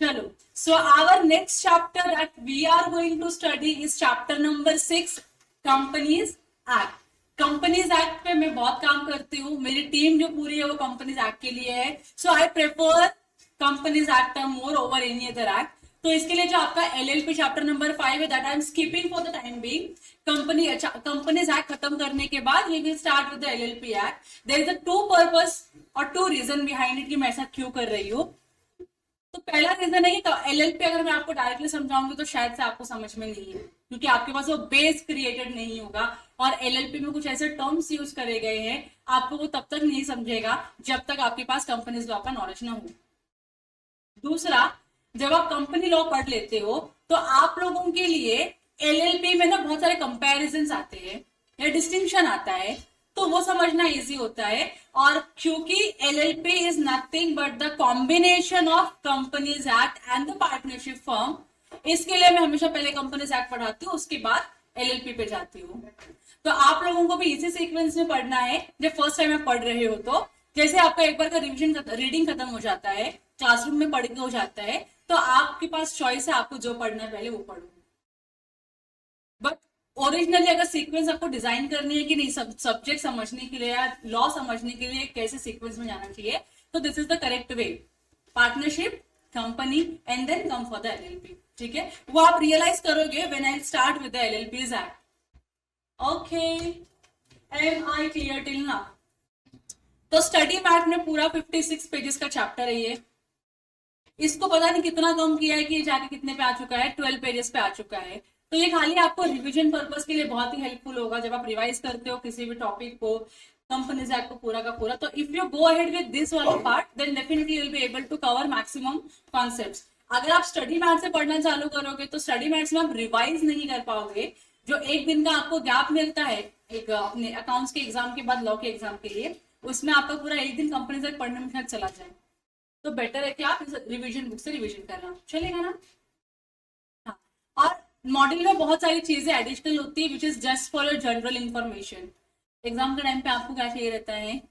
चलो, so our next chapter that we are going to study is chapter number 6, companies act. Companies act पे मैं बहुत काम करती हूँ, मेरी टीम जो पूरी है वो कंपनीज एक्ट के लिए है। So I prefer companies act more over any other act. तो इसके लिए जो आपका एलएलपी चैप्टर नंबर 5 है that I am skipping for the time being. Companies act खत्म करने के बाद we will start with the LLP act. There is a two purpose और टू रीजन बिहाइंड इट कि मैं ऐसा क्यों कर रही हूँ। तो पहला रीजन है कि एलएलपी अगर मैं आपको डायरेक्टली समझाऊंगी तो शायद से आपको समझ में नहीं है, क्योंकि आपके पास वो बेस क्रिएटेड नहीं होगा। और एलएलपी में कुछ ऐसे टर्म्स यूज करे गए हैं, आपको वो तब तक नहीं समझेगा जब तक आपके पास कंपनीज लॉ का नॉलेज ना हो। दूसरा, जब आप कंपनी लॉ पढ़ लेते हो तो आप लोगों के लिए एलएलपी में ना बहुत सारे कंपैरिजन आते हैं या डिस्टिंक्शन आता है, तो वो समझना इजी होता है। और क्योंकि LLP is nothing but the combination of companies act and the partnership firm, इसके लिए मैं हमेशा पहले कंपनीज एक्ट पढ़ाती हूँ, उसके बाद एलएलपी पे जाती हूँ। तो आप लोगों को भी इसी सीक्वेंस में पढ़ना है जब फर्स्ट टाइम आप पढ़ रहे हो। तो जैसे आपका एक बार का रीडिंग खत्म हो जाता है, क्लासरूम में पढ़ के हो जाता है, तो आपके पास चॉइस है, आपको जो पढ़ना है पहले वो पढ़ो। बट ओरिजिनली अगर सीक्वेंस आपको डिजाइन करनी है कि नहीं, सब्जेक्ट समझने के लिए या लॉ समझने के लिए कैसे सीक्वेंस में जाना चाहिए, तो this is the correct way. Partnership, company and then come for the LLP. ठीक है, वो आप रियलाइज करोगे when I start with the LLPs act. Okay, am I clear till now? तो स्टडी मैट में पूरा 56 पेजेस का चैप्टर है ये। इसको पता नहीं कितना कम किया है कि ये जाके कितने पे आ चुका है, 12 पेजेस पे आ चुका है। तो ये खाली आपको रिवीजन पर्पस के लिए बहुत ही हेल्पफुल होगा जब आप रिवाइज करते हो किसी भी टॉपिक को, कंपनीज एक्ट को पूरा का पूरा। तो if you go ahead with this वाला part then definitely you will be able to cover maximum concepts. अगर आप स्टडी मैट से पढ़ना चालू करोगे तो स्टडी मैट्स में आप रिवाइज नहीं कर पाओगे। जो एक दिन का आपको गैप मिलता है एक अपने अकाउंट्स के एग्जाम के बाद लॉ के एग्जाम के लिए, उसमें आपका पूरा एक दिन कंपनीज एक्ट पढ़ने में चला जाए। तो बेटर है कि आप रिवीजन बुक से रिवीजन करना, चलेगा ना? हाँ, और मॉड्यूल में बहुत सारी चीजें एडिशनल होती है which is just for your general information. Exam के टाइम पे आपको क्या चाहिए रहता है,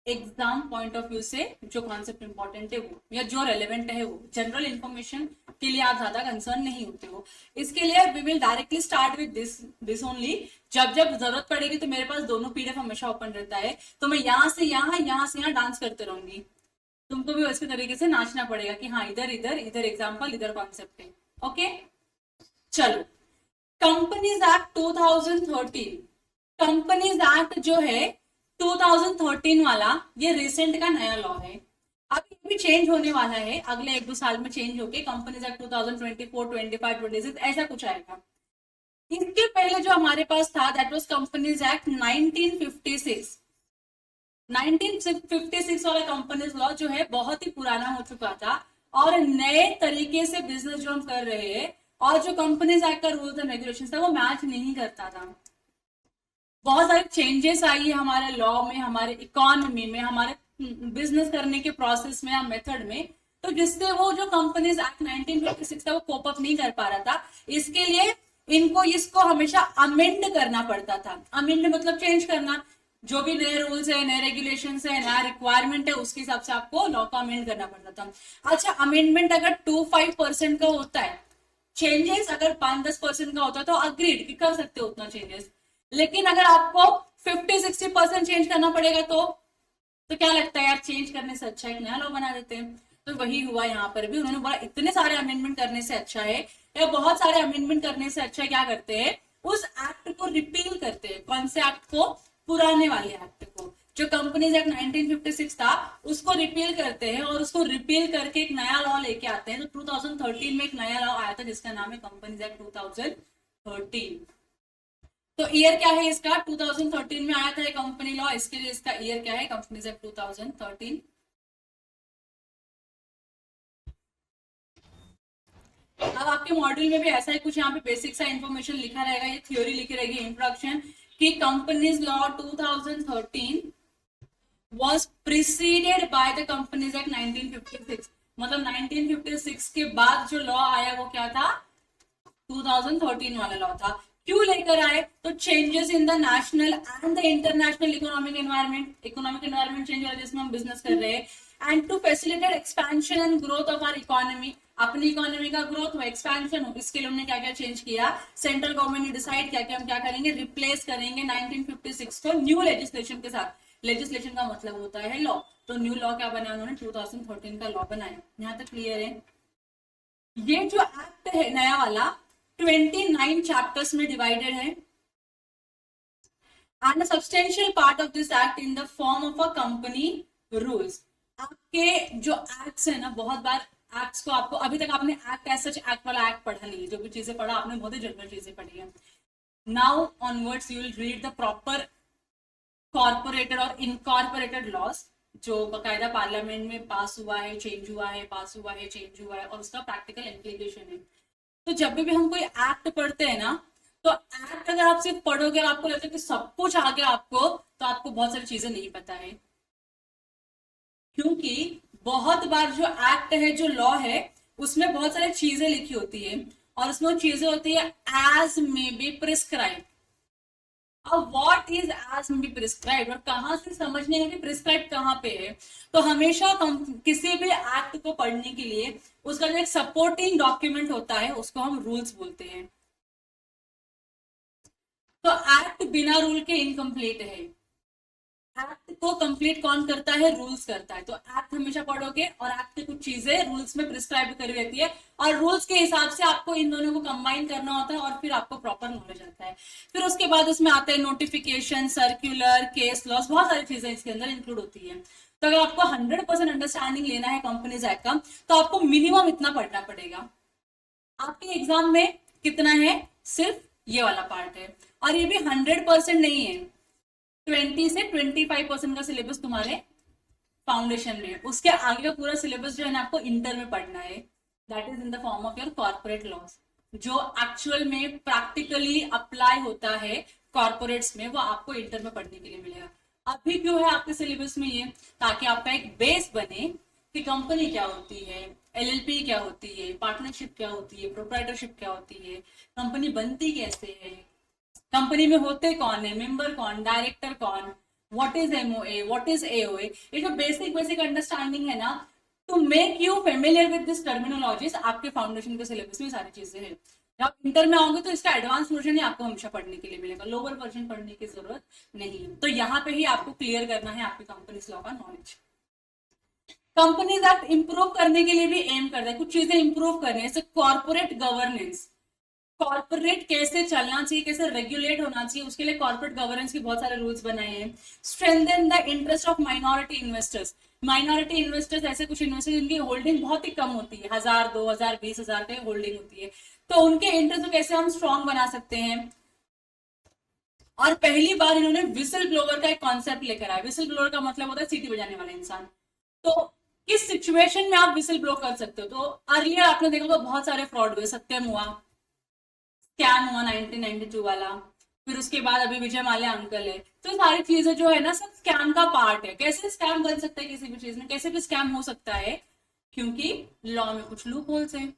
एग्जाम पॉइंट ऑफ व्यू से जो कॉन्सेप्ट इंपॉर्टेंट है वो या जो रेलेवेंट है वो, जनरल इंफॉर्मेशन के लिए आप ज्यादा कंसर्न नहीं होते हो। इसके लिए we will directly start with this only. जब जब जरूरत पड़ेगी तो मेरे पास दोनों पीडीएफ हमेशा ओपन रहता है, तो मैं यहाँ से यहाँ डांस करते रहूंगी। तुमको भी वैसे तरीके से नाचना पड़ेगा कि हाँ इधर इधर इधर एग्जाम्पल इधर कॉन्सेप्ट है। ओके, चलो, कंपनीज एक्ट 2013। कंपनीज एक्ट जो है 2013 वाला, ये रिसेंट का नया लॉ है। अब ये भी चेंज होने वाला है, अगले 1-2 साल में चेंज होके कंपनीज एक्ट 2024, 25, 26 ऐसा कुछ आएगा। इसके पहले जो हमारे पास था दैट वाज कंपनीज एक्ट 1956। 1956 वाला कंपनीज लॉ जो है बहुत ही पुराना हो चुका था, और नए तरीके से बिजनेस जो हम कर रहे हैं और जो कंपनीज एक्ट का रूल्स एंड रेगुलेशन था वो मैच नहीं करता था। बहुत सारे चेंजेस आई है हमारे लॉ में, हमारे इकोनॉमी में, हमारे बिजनेस करने के प्रोसेस में या मेथड में, तो जिससे वो जो कंपनीज एक्ट 1956 था वो कोप अप नहीं कर पा रहा था। इसके लिए इसको हमेशा अमेंड करना पड़ता था। अमेंड मतलब चेंज करना, जो भी नए रूल्स है, नए रेगुलेशंस है, नया रिक्वायरमेंट है, उसके हिसाब से आपको लॉ को अमेंड करना पड़ता था। अच्छा, अमेंडमेंट अगर 2-5% का होता है, चेंजेस अगर 5-10% का होता है तो अग्रीड कर सकते हो उतना चेंजेस। लेकिन अगर आपको 50-60% चेंज करना पड़ेगा तो क्या लगता है यार, चेंज करने से अच्छा एक नया लॉ बना देते हैं। तो वही हुआ यहाँ पर भी, उन्होंने बोला इतने सारे अमेंडमेंट करने से अच्छा है या बहुत सारे अमेंडमेंट करने से अच्छा है क्या करते हैं, उस एक्ट को रिपील करते हैं। कौन से एक्ट को? पुराने वाले एक्ट को, जो कंपनीज एक्ट 1956 था उसको रिपील करते हैं, और उसको रिपील करके एक नया लॉ लेके आते हैं। तो 2013 में एक नया लॉ आया था जिसका नाम है कंपनीज एक्ट 2013। तो ईयर क्या है इसका? 2013 में आया था ये कंपनी लॉ, इसके लिए इसका ईयर क्या है? Companies act 2013। अब आपके मॉड्यूल में भी ऐसा ही कुछ यहाँ पे बेसिक सा इंफॉर्मेशन लिखा रहेगा, ये थ्योरी लिखी रहेगी, इंट्रोडक्शन, कि companies law 2013 was preceded by the Companies Act 1956। मतलब 1956 के बाद जो लॉ आया वो क्या था? 2013 वाला लॉ था। क्यों लेकर आए? तो changes in the national and the international economic environment change हो रहा है जिसमें हम बिजनेस कर रहे हैं, and to facilitate expansion and growth of our economy. अपनी इकोनॉमी का ग्रोथ हो, एक्सपेंशन हो, इसके लिए उन्होंने क्या क्या चेंज किया, सेंट्रल गवर्नमेंट ने डिसाइड किया कि हम क्या करेंगे, रिप्लेस करेंगे 1956 को न्यू लेजिस्लेशन के साथ। लेजिस्लेशन का मतलब होता है लॉ, तो न्यू लॉ क्या बनाया उन्होंने, 2013 का लॉ बनाया। यहाँ तक क्लियर है। ये जो एक्ट है नया वाला 29 चैप्टर्स में डिवाइडेड है, and a substantial part of this act in the form of a company rules। आपके जो एक्ट्स है ना, बहुत बार एक्ट्स को आपको, अभी तक आपने एक्ट एज सच एक्ट वाला एक्ट पढ़ा नहीं है, जो भी चीजें पढ़ा आपने बहुत ही जनरल चीजें पढ़ी है। Now onwards you will read the proper corporated और इनकॉर्पोरेटेड लॉज, जो बाकायदा पार्लियामेंट में पास हुआ है, चेंज हुआ है, पास हुआ है, चेंज हुआ है, और उसका प्रैक्टिकल इम्प्लीकेशन है। तो जब भी हम कोई एक्ट पढ़ते हैं ना, तो एक्ट अगर आप सिर्फ पढ़ोगे और आपको लगता है कि सब कुछ आ गया आपको, तो आपको बहुत सारी चीजें नहीं पता है। क्योंकि बहुत बार जो एक्ट है, जो लॉ है, उसमें बहुत सारी चीजें लिखी होती है, और उसमें वो चीजें होती है एज मे बी प्रिस्क्राइब। अब what is as may be prescribe, और कहां से समझने का कि प्रिस्क्राइब कहां पे है। तो हमेशा किसी भी एक्ट को पढ़ने के लिए उसका जो एक सपोर्टिंग डॉक्यूमेंट होता है, उसको हम रूल्स बोलते हैं। तो एक्ट बिना रूल के इनकम्प्लीट है। एक्ट को कंप्लीट कौन करता है, रूल्स करता है। तो एक्ट हमेशा पढ़ोगे, और एक्ट की कुछ चीजें रूल्स में प्रिस्क्राइब करी रहती है, और रूल्स के हिसाब से आपको इन दोनों को कंबाइन करना होता है, और फिर आपको प्रॉपर नॉलेज आता है। फिर उसके बाद उसमें आते हैं नोटिफिकेशन, सर्क्यूलर, केस लॉस, बहुत सारी चीजें इसके अंदर इंक्लूड होती है। तो अगर आपको 100% अंडरस्टैंडिंग लेना है कंपनीज एक्ट का, तो आपको मिनिमम इतना पढ़ना पड़ेगा। आपके एग्जाम में कितना है, सिर्फ ये वाला पार्ट है, और ये भी 100% नहीं है, 20 से 25% का सिलेबस तुम्हारे फाउंडेशन में। उसके आगे का पूरा सिलेबस जो है ना, आपको इंटर में पढ़ना है, that is in the form of your corporate loss, जो एक्चुअल में प्रैक्टिकली अप्लाई होता है कॉर्पोरेट्स में, वो आपको इंटर में पढ़ने के लिए मिलेगा। अभी क्यों है आपके सिलेबस में ये, ताकि आपका एक बेस बने कि कंपनी क्या होती है, एलएलपी क्या होती है, पार्टनरशिप क्या होती है, प्रोप्राइटरशिप क्या होती है, कंपनी बनती कैसे है, कंपनी में होते कौन है, मेंबर कौन, डायरेक्टर कौन, what is MOA, what is AOA. ये जो बेसिक अंडरस्टैंडिंग है ना, to make you familiar with this terminologies, आपके फाउंडेशन के सिलेबस में सारी चीजें हैं। जब आप इंटर में आओगे तो इसका एडवांस वर्जन ही आपको हमेशा पढ़ने के लिए मिलेगा, लोअर वर्जन पढ़ने की जरूरत नहीं है। तो यहाँ पे ही आपको क्लियर करना है आपकी कंपनीज लॉ का नॉलेज। कंपनीज एक्ट इंप्रूव करने के लिए भी एम करता है, कुछ चीजें इंप्रूव करनी है, जैसे कॉर्पोरेट गवर्नेंस, कॉर्पोरेट कैसे चलना चाहिए, कैसे रेगुलेट होना चाहिए, उसके लिए कॉर्पोरेट गवर्नेंस के बहुत सारे रूल्स बनाए हैं। Strengthen the interest of minority investors, minority investors ऐसे कुछ इन्वेस्टर्स जिनकी होल्डिंग बहुत ही कम होती है, 1000, 2000, 20,000 की होल्डिंग होती है, तो उनके इंटरेस्ट को कैसे हम स्ट्रॉन्ग बना सकते हैं। और पहली बार इन्होंने विसल ब्लोअर का एक कॉन्सेप्ट लेकर आया। विसल ब्लोअर का मतलब होता है सीटी बजाने वाला इंसान। तो किस सिचुएशन में आप विसल ब्लो कर सकते हो। तो अर्लियर आपने देखा तो बहुत सारे फ्रॉड हुए, सत्यम हुआ, स्कैम हुआ 1992 वाला, फिर उसके बाद अभी विजय माल्या अंकल है। तो सारी चीजें जो है ना, सब स्कैम का पार्ट है। कैसे स्कैम बन सकता है किसी भी चीज में, कैसे भी स्कैम हो सकता है, क्योंकि लॉ में कुछ लूप होल्स है,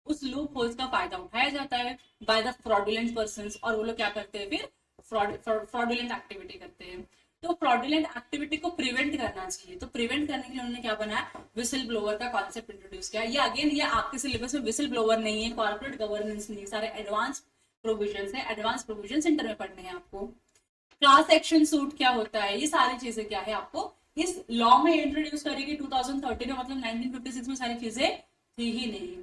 उस लूप होल्स का फायदा उठाया जाता है बाय द फ्रॉडुलेंट पर्सन, और वो लोग क्या करते हैं, फिर फ्रॉडुलेंट एक्टिविटी करते हैं। तो फ्रॉडुलेंट एक्टिविटी को प्रिवेंट करना चाहिए, तो प्रिवेंट करने के लिए उन्होंने क्या बनाया, विसल ब्लोअर का कॉन्सेप्ट इंट्रोड्यूस किया। ये अगेन ये आपके सिलेबस में विसल ब्लोअर नहीं है, कॉर्पोरेट गवर्नेंस नहीं, सारे एडवांस प्रोविजंस है, एडवांस प्रोविजंस इंटर में पढ़ने हैं आपको। क्लास एक्शन सूट क्या होता है, ये सारी चीजें क्या है आपको इस लॉ में इंट्रोड्यूस करेगी 2013 में, मतलब 1956 में सारी चीजें थी ही नहीं।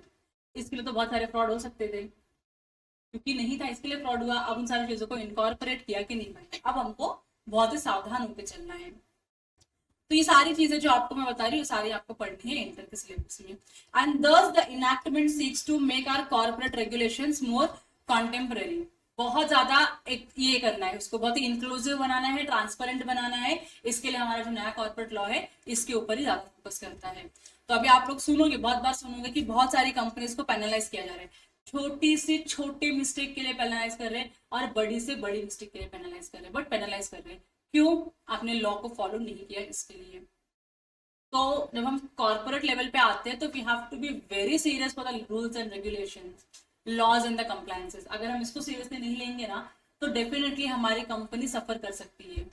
इसके लिए तो बहुत सारे फ्रॉड हो सकते थे, क्योंकि नहीं था इसके लिए फ्रॉड हुआ। अब उन सारी चीजों को इनकॉर्पोरेट किया कि नहीं भाई, अब हमको बहुत ही सावधान होकर चलना है। तो ये सारी चीजें जो आपको मैं बता रही हूँ, सारी आपको पढ़नी है इंटर के सिलेबस में। And thus the enactment seeks to make our corporate regulations more contemporary, बहुत ज्यादा एक ये करना है, उसको बहुत ही इंक्लूसिव बनाना है, ट्रांसपेरेंट बनाना है। इसके लिए हमारा जो नया कॉर्पोरेट लॉ है, इसके ऊपर ही ज्यादा फोकस करता है। तो अभी आप लोग सुनोगे, बहुत बार सुनोगे कि बहुत सारी कंपनीज को पेनलाइज किया जा रहा है, छोटी से छोटी मिस्टेक के लिए पेनलाइज कर रहे हैं, और बड़ी से बड़ी मिस्टेक के लिए पेनलाइज कर रहे हैं। बट पेनलाइज कर रहे हैं क्यों, आपने लॉ को फॉलो नहीं किया इसके लिए। तो जब हम कॉर्पोरेट लेवल पे आते हैं, तो we have to be very serious for the rules and regulations, laws and the compliances. अगर हम इसको सीरियसली नहीं लेंगे ना, तो डेफिनेटली हमारी कंपनी सफर कर सकती है।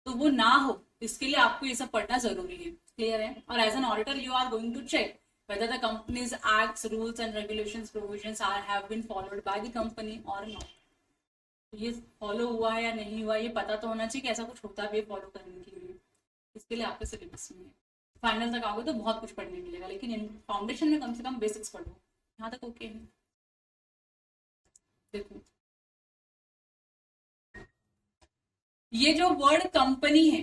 तो वो ना हो, इसके लिए आपको ये सब पढ़ना जरूरी है। क्लियर है। और as an auditor you are going to check whether the company's acts, rules and regulations, provisions are have been followed by the company or not. ये फॉलो हुआ है या नहीं हुआ, ये पता तो होना चाहिए कि ऐसा कुछ होता भी है फॉलो करने के लिए। इसके लिए आपके सिलेबस में फाइनल तक आओगे तो बहुत कुछ पढ़ने मिलेगा, लेकिन फाउंडेशन में कम से कम बेसिक्स पढ़ो। यहाँ तक ओके है? देखो ये जो वर्ड कंपनी है,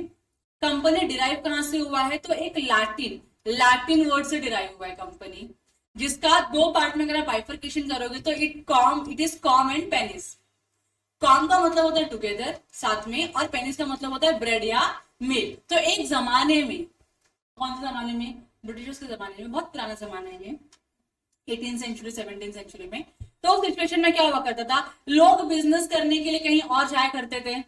कंपनी डिराइव कहां से हुआ है? तो एक लैटिन वर्ड से डिराइव हुआ है कंपनी, जिसका दो पार्ट में अगर आप बाइफर्केशन करोगे तो it is com and penis. Com का मतलब होता है टुगेदर, साथ में, और पेनिस का मतलब होता है ब्रेड या मिल। तो एक जमाने में, कौन से जमाने में? ब्रिटिशर्स के जमाने में, बहुत पुराना जमाना है ये, 18th सेंचुरी 17th सेंचुरी में। तो उस सिचुएशन में क्या हुआ करता था, लोग बिजनेस करने के लिए कहीं और जाया करते थे,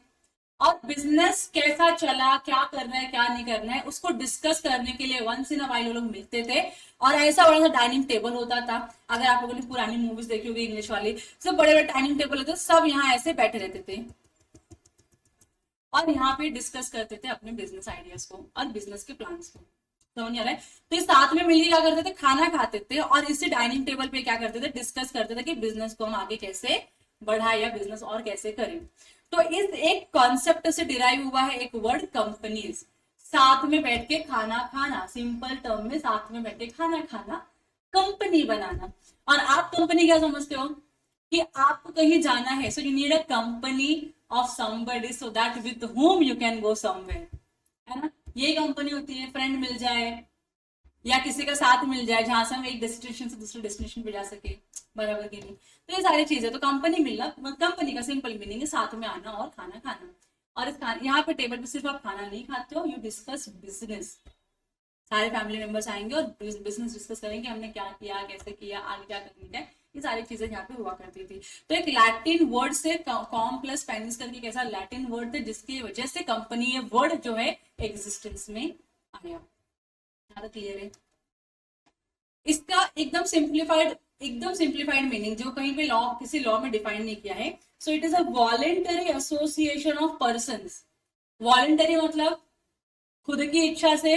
और बिजनेस कैसा चला, क्या करना है क्या नहीं करना है, उसको डिस्कस करने के लिए वंस इन अ वाइल लोग मिलते थे। और ऐसा बड़ा सा डाइनिंग टेबल होता था, अगर आप लोगों ने पुरानी मूवीज देखी होगी इंग्लिश वाली, सब बड़े बड़े डाइनिंग टेबल होते थे, सब यहाँ ऐसे बैठे रहते थे और यहाँ पे डिस्कस करते थे अपने बिजनेस आइडियाज को और बिजनेस के प्लान्स को। समझ आ रहा है? तो ये साथ में मिलकर क्या करते थे, खाना खाते थे और इसी डाइनिंग टेबल पे क्या करते थे, डिस्कस करते थे कि बिजनेस को हम आगे कैसे बढ़ाए या बिजनेस और कैसे करें। तो इस एक कॉन्सेप्ट से डिराइव हुआ है एक वर्ड कंपनीज, साथ में बैठ के खाना खाना, सिंपल टर्म में साथ में बैठ के खाना खाना, कंपनी बनाना। और आप कंपनी क्या समझते हो कि आपको कहीं जाना है, so you need a company of somebody so that with whom you can go somewhere, है ना? ये कंपनी होती है, फ्रेंड मिल जाए या किसी का साथ मिल जाए जहां से हम एक डेस्टिनेशन से दूसरे डेस्टिनेशन पे जा सके, बराबर की नहीं? तो ये सारी चीजें, तो कंपनी मिलना, कंपनी का सिंपल मीनिंग है साथ में आना और खाना खाना। और इस यहाँ पे टेबल पे सिर्फ आप खाना नहीं खाते हो, यू डिस्कस बिजनेस। सारे फैमिली मेंबर्स आएंगे और बिजनेस डिस्कस करेंगे, हमने क्या किया, कैसे किया, आगे क्या करनी है, ये सारी चीजें यहाँ पे हुआ करती थी। तो एक लैटिन वर्ड से कॉम प्लस पेनिस करके एक ऐसा लैटिन वर्ड थे जिसकी वजह से कंपनी ये वर्ड जो है एग्जिस्टेंस में आया। क्लियर है? इसका एकदम सिंप्लीफाइड मीनिंग जो कहीं पे लॉ, किसी लॉ में डिफाइन नहीं किया है। So it is a voluntary association of persons. Voluntary मतलब खुद की इच्छा से,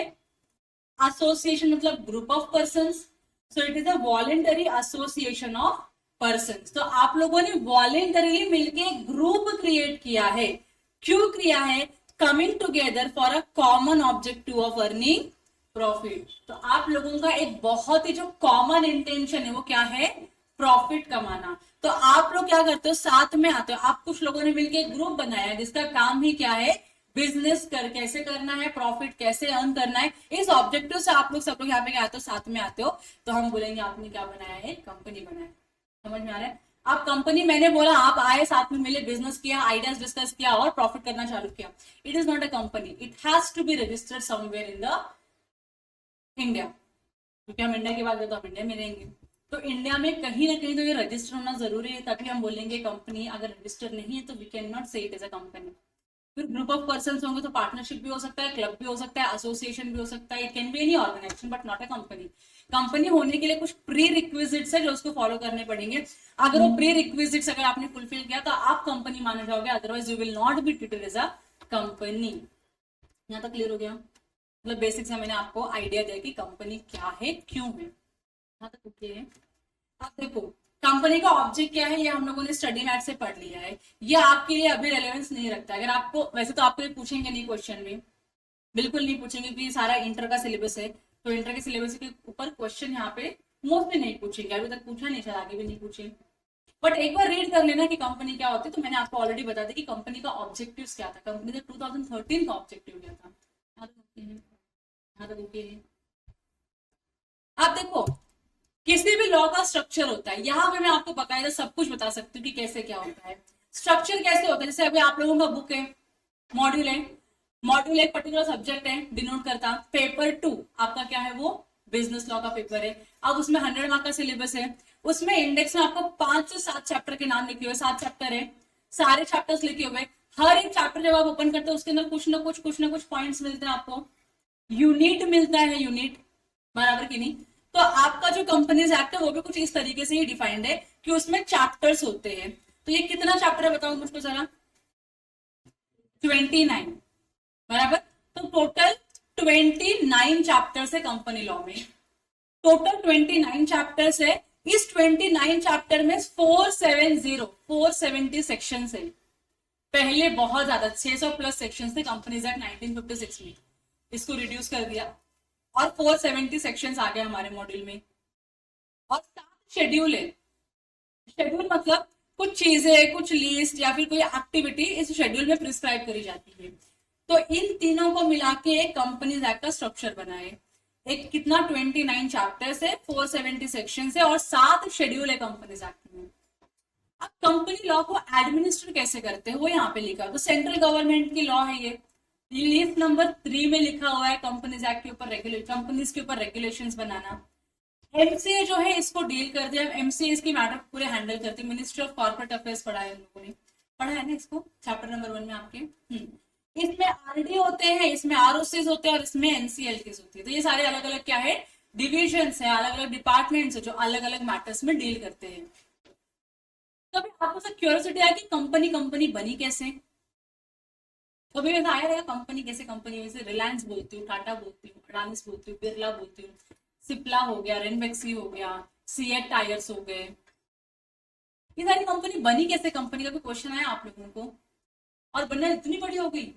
एसोसिएशन मतलब group of persons. So it is a voluntary association of persons. तो आप लोगों ने वॉलेंटरीली मिलके ग्रुप क्रिएट किया है। क्यों किया है? Coming together for a common objective of earning profit. तो आप लोगों का एक बहुत ही जो कॉमन इंटेंशन है वो क्या है? प्रॉफिट कमाना। तो आप लोग क्या करते हो? साथ में आते हो। आप कुछ लोगों ने मिलकर एक ग्रुप बनाया है जिसका काम ही क्या है? बिजनेस कैसे करना है, प्रॉफिट कैसे अर्न करना है। इस ऑब्जेक्टिव से आप लोग सब लोग यहाँ पे क्या आते हो? साथ में आते हो। तो हम बोलेंगे आपने क्या बनाया है? कंपनी बनाया। समझ में आ रहा है? आप कंपनी, मैंने बोला आप आए, साथ में मिले, बिजनेस किया, आइडियाज डिस्कस किया और प्रॉफिट करना चालू किया। It is not a company, it has to be registered somewhere in the India, क्योंकि हम इंडिया की बात करें तो हम इंडिया में रहेंगे। तो इंडिया में कहीं ना कहीं तो ये रजिस्टर होना जरूरी है, तभी हम बोलेंगे कंपनी। अगर रजिस्टर नहीं है तो वी कैन नॉट से इट एज अ कंपनी। फिर ग्रुप ऑफ पर्सन होंगे तो पार्टनरशिप भी हो सकता है, क्लब भी हो सकता है, एसोसिएशन भी हो सकता है, it can be any organization but not a company. Company होने के लिए कुछ प्री रिक्विजिट्स है जो उसको फॉलो करने पड़ेंगे। अगर वो प्री रिक्विजिट्स अगर आपने फुलफिल किया तो आप कंपनी माने जाओगे, otherwise you will not be treated as a company. यहाँ तक क्लियर हो गया? मतलब बेसिक्स में मैंने आपको आइडिया दिया कि कंपनी क्या है, क्यों है। यहाँ तक ओके है? अब देखो कंपनी का ऑब्जेक्ट क्या है, ये हम लोगों ने स्टडी मैट से पढ़ लिया है। ये आपके लिए अभी रेलेवेंस नहीं रखता। अगर आपको, वैसे तो आपको ये पूछेंगे नहीं क्वेश्चन में, बिल्कुल नहीं पूछेंगे क्योंकि सारा इंटर का सिलेबस है। तो इंटर के सिलेबस के ऊपर क्वेश्चन यहाँ पे मोस्टली नहीं पूछेंगे, अभी तक पूछा नहीं, शायद आगे भी नहीं पूछे। बट एक बार रीड कर लेना कि कंपनी क्या होती है। तो मैंने आपको ऑलरेडी बता दिया कि कंपनी का ऑब्जेक्टिव क्या था। कंपनी का 2013 का ऑब्जेक्टिव क्या था। यहाँ तक ओके है? आप देखो किसी भी लॉ का स्ट्रक्चर होता है, यहाँ पे मैं आपको बकायदा सब कुछ बता सकती हूँ कि कैसे क्या होता है। स्ट्रक्चर कैसे होता है, जैसे अभी आप लोगों का बुक है, मॉड्यूल है, मॉड्यूल एक पर्टिकुलर सब्जेक्ट है, डिनोट करता। पेपर 2 आपका क्या है? वो बिजनेस लॉ का पेपर है। अब उसमें 100 मार्क का सिलेबस है। उसमें इंडेक्स में आपको 5 से 7 चैप्टर के नाम लिखे हुए, 7 चैप्टर है, सारे चैप्टर्स लिखे हुए। हर एक चैप्टर जब आप ओपन करते हो उसके अंदर कुछ ना कुछ पॉइंट्स मिलते हैं आपको, यूनिट मिलता है, यूनिट, बराबर की नहीं? तो आपका जो कंपनीज एक्ट है वो भी कुछ इस तरीके से ही डिफाइंड है कि उसमें चैप्टर्स होते हैं। तो ये कितना चैप्टर है बताओ मुझको जरा? 29, बराबर। तो टोटल 29 चैप्टर्स है कंपनी लॉ में। टोटल 29 चैप्टर्स है। इस 29 चैप्टर में 470 सेक्शन है। पहले बहुत ज्यादा 600 प्लस सेक्शन थे कंपनीज एक्ट 1956 में, इसको रिड्यूस कर दिया और 470 सेक्शंस आ गए हमारे मॉड्यूल में। और 7 शेड्यूल है। शेड्यूल मतलब कुछ चीजें, कुछ लिस्ट या फिर कोई एक्टिविटी इस शेड्यूल में प्रिस्क्राइब करी जाती है। तो इन तीनों को मिला के एक कंपनीज एक्ट का स्ट्रक्चर बना है। एक कितना 29 चैप्टर्स है, 470 सेक्शंस है और 7 शेड्यूल है कंपनीज एक्ट में। अब कंपनी लॉ को एडमिनिस्टर कैसे करते हैं वो यहाँ पे लिखा, तो सेंट्रल गवर्नमेंट की लॉ है ये। लिस्ट नंबर 3 में लिखा हुआ है कंपनीज एक्ट के ऊपर कंपनीज के ऊपर रेगुलेशंस बनाना। एमसीए जो है इसको डील कर दिया, एमसीए इसकी मैटर पूरे हैंडल करती है। मिनिस्ट्री ऑफ कॉर्पोरेट अफेयर्स पढ़ा है, लोगों ने पढ़ा है ना इसको, चैप्टर नंबर 1 में आपके। इसमें आरडी होते हैं, इसमें आरओसीज होते हैं और इसमें एनसीएलटीज होती है। तो ये सारे अलग अलग क्या है, डिविजन्स है, अलग अलग डिपार्टमेंट्स है जो अलग अलग मैटर्स में डील करते हैं। तो अभी आपको सब क्यूरियोसिटी है कि कंपनी बनी कैसे। तो अभी आया रहेगा कंपनी कैसे, कंपनी वैसे रिलायंस बोलती हूँ, टाटा बोलती हूँ, अडानीस बोलती हूँ, बिरला बोलती हूँ, सिप्ला हो गया, रेनवेक्सी हो गया, सीएट टायर्स हो गए। ये सारी कंपनी बनी कैसे, कंपनी का भी क्वेश्चन आया आप लोगों को। और बनना इतनी बड़ी हो गई,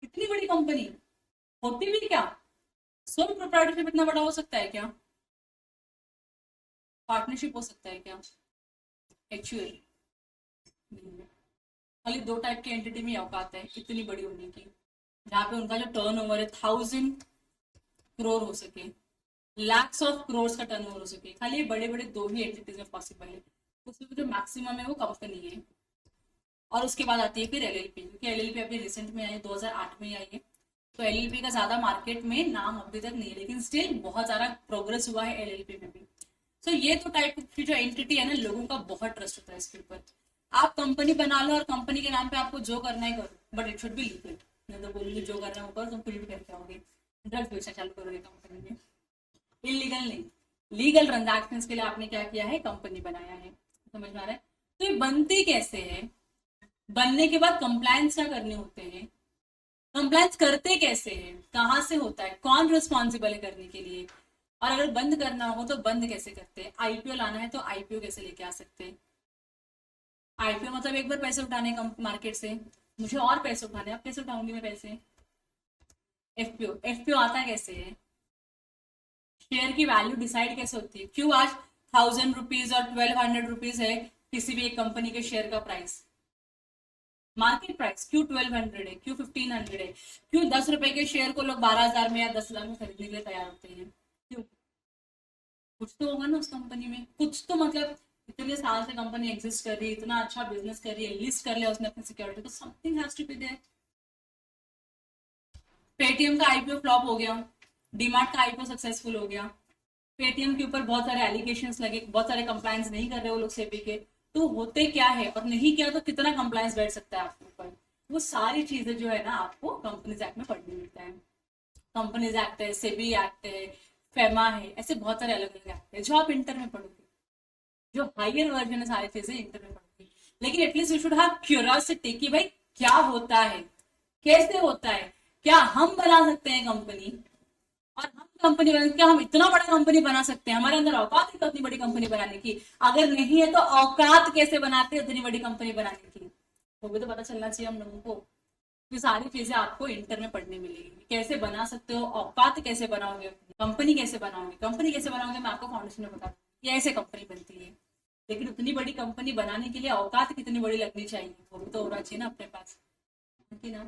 इतनी बड़ी कंपनी होती भी क्या, सोल प्रोप्राइटरशिप इतना बड़ा हो सकता है क्या, पार्टनरशिप हो सकता है क्या, एक्चुअल खाली 2 टाइप की एंटिटी में औकात है इतनी बड़ी होने की, जहाँ पे उनका जो टर्नओवर है 1000 करोड़ हो सके, लैक्स ऑफ करोड़ का टर्नओवर हो सके। खाली ये बड़े बड़े 2 ही एंटिटीज में पॉसिबल है। उसमें जो मैक्सिमम है वो कंपनी है। और उसके बाद आती है फिर एलएलपी, क्योंकि एलएलपी अभी रिसेंट में आई है, 2008 में आई है। तो एलएलपी का ज्यादा मार्केट में नाम अभी तक नहीं है, लेकिन स्टिल बहुत सारा प्रोग्रेस हुआ है एलएलपी में भी। तो ये तो टाइप की जो एंटिटी है ना, लोगों का बहुत ट्रस्ट होता है इसके ऊपर। आप कंपनी बना लो और कंपनी के नाम पे आपको जो करना है करो, but it should be legal. मैं तो बोलूंगी जो करना है वो करो, तुम कुछ भी करके आओगे, ड्रग्स बेचना चालू करोगे कंपनी में, इलीगल नहीं। लीगल ट्रांजैक्शंस के लिए आपने क्या किया है, कंपनी बनाया है। समझ में आ रहा है। तो ये बनती कैसे है, बनने के बाद कंप्लायंस क्या करने होते हैं, कंप्लायंस करते कैसे हैं, कहाँ से होता है, कौन रिस्पॉन्सिबल है करने के लिए, और अगर बंद करना हो तो बंद कैसे करते हैं, आईपीओ लाना है तो आईपीओ कैसे लेके आ सकते हैं। आईपीओ मतलब एक बार पैसे उठाने मार्केट से, मुझे और पैसे उठाने, अब कैसे उठाऊंगी मैं पैसे। एफपीओ, एफपीओ आता कैसे है, शेयर की वैल्यू डिसाइड कैसे होती है, क्यों आज 1000 रुपीज और 1200 रुपीज है किसी भी एक कंपनी के शेयर का प्राइस, मार्केट प्राइस, क्यों 1200 है, क्यों 1500 है, क्यों 10 रुपए के शेयर को लोग 12,000 में या 10,000 में खरीदने के लिए तैयार होते हैं, क्यों। कुछ तो होगा ना उस कंपनी में, कुछ तो मतलब इतने साल से कंपनी एग्जिस्ट कर रही है, इतना अच्छा बिजनेस कर रही है, लिस्ट कर लिया उसने अपनी सिक्योरिटी, तो something has to be there. Paytm का आईपीओ फ्लॉप हो गया, डीमार्ट का आईपीओ सक्सेसफुल हो गया, पेटीएम के ऊपर बहुत सारे एलिगेशंस लगे, बहुत सारे कंप्लायंस नहीं कर रहे वो लोग सेबी के, तो होते क्या है, और नहीं किया तो कितना कंप्लायंस बैठ सकता है आपके ऊपर, वो सारी चीजें जो है ना आपको कंपनीज एक्ट में पढ़ने मिलता है। कंपनीज एक्ट है, सेबी एक्ट है, फेमा है, ऐसे बहुत सारे अलग अलग एक्ट है जो आप इंटर में पढ़ोगे, जो हायर वर्जन है सारी चीजें इंटर में पढ़ोगे। लेकिन at least you should have curiosity कि भाई क्या होता है, कैसे होता है, क्या हम बना सकते हैं कंपनी, और हम कंपनी बना, क्या हम इतना बड़ा कंपनी बना सकते हैं, हमारे अंदर औकात है इतनी बड़ी कंपनी बनाने की, अगर नहीं है तो औकात कैसे बनाते हैं इतनी बड़ी कंपनी बनाने की, वो भी तो पता चलना चाहिए हम लोगों को। ये सारी चीजें आपको इंटर में पढ़ने मिलेगी, कैसे बना सकते हो, औकात कैसे बनाओगे, कंपनी कैसे बनाओगे, कंपनी कैसे बनाओगे मैं आपको फाउंडेशन में बता दूंगी, ये ऐसे कंपनी बनती है। लेकिन उतनी बड़ी कंपनी बनाने के लिए औकात कितनी बड़ी लगनी चाहिए, वो भी तो होना चाहिए ना अपने पास, है ना।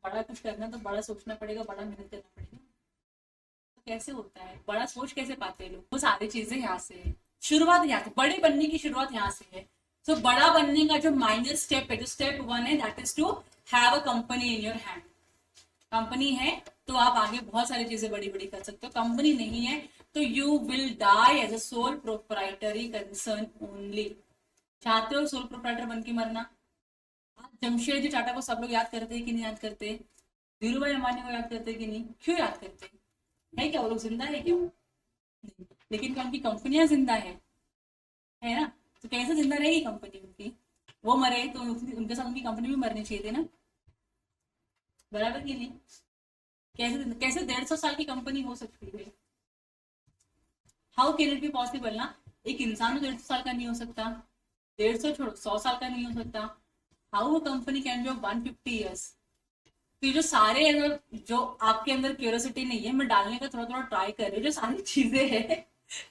बड़ा कुछ करना तो बड़ा सोचना पड़ेगा, बड़ा मेहनत करना पड़ेगा। तो कैसे होता है, बड़ा सोच कैसे पाते हैं लोग, वो सारी चीजें यहाँ से है, शुरुआत यहाँ से, बड़े बनने की शुरुआत यहाँ से है। तो बड़ा बनने का जो माइनर स्टेप है, जो स्टेप 1 है, that is to have a company in your hand. Company है तो आप आगे बहुत सारी चीजें बड़ी बड़ी कर सकते हो, कंपनी नहीं है तो you will die as a sole proprietary concern only. चाहते हो सोल प्रोप्राइटर बन के मरना। आज जमशेदजी टाटा को सब लोग याद करते हैं कि नहीं याद करते, धीरू भाई अंबानी को याद करते हैं कि नहीं, क्यों याद करते है क्या वो लोग जिंदा है क्या, नहीं। लेकिन क्या उनकी कंपनियां जिंदा है ना, तो कैसे जिंदा रहेगी कंपनी उनकी, वो मरे तो उनके साथ उनकी कंपनी भी मरनी चाहिए थी ना, बराबर की नहीं। कैसे कैसे 150 साल की कंपनी हो सकती है, how can it be possible ना? एक इंसान 150 साल का नहीं हो सकता, 150 छोड़ो 100 साल का नहीं हो सकता। How a company can be of 150 years? तो ये जो सारे जो आपके अंदर क्यूरियोसिटी नहीं है, मैं डालने का थोड़ा थोड़ा ट्राई कर रही हूँ, जो सारी चीजें हैं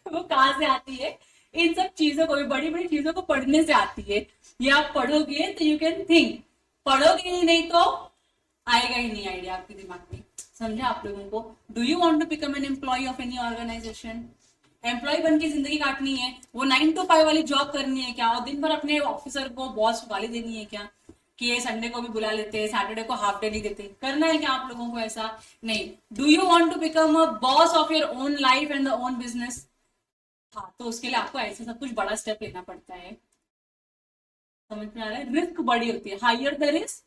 वो कहाँ से आती है? इन सब चीजों को भी, बड़ी बड़ी चीजों को पढ़ने से आती है। ये आप पढ़ोगे तो यू कैन थिंक, पढ़ोगे ही नहीं तो आएगा ही नहीं आइडिया आपके दिमाग में। समझे आप लोगों को? Do you want to become an employee of any organization? Employee बन के जिंदगी काटनी है? वो 9 to 5 वाली जॉब करनी है क्या? और दिन भर अपने ऑफिसर को, बॉस को गाली देनी है क्या कि ये संडे को भी बुला लेते हैं, सैटरडे को हाफ डे नहीं देते? करना है क्या आप लोगों को ऐसा? नहीं। Do you want to become a boss of your own life and the own business? हाँ, तो उसके लिए आपको ऐसे सब कुछ बड़ा स्टेप लेना पड़ता है। समझ में आ रहा है? रिस्क बड़ी होती है। Higher the risk,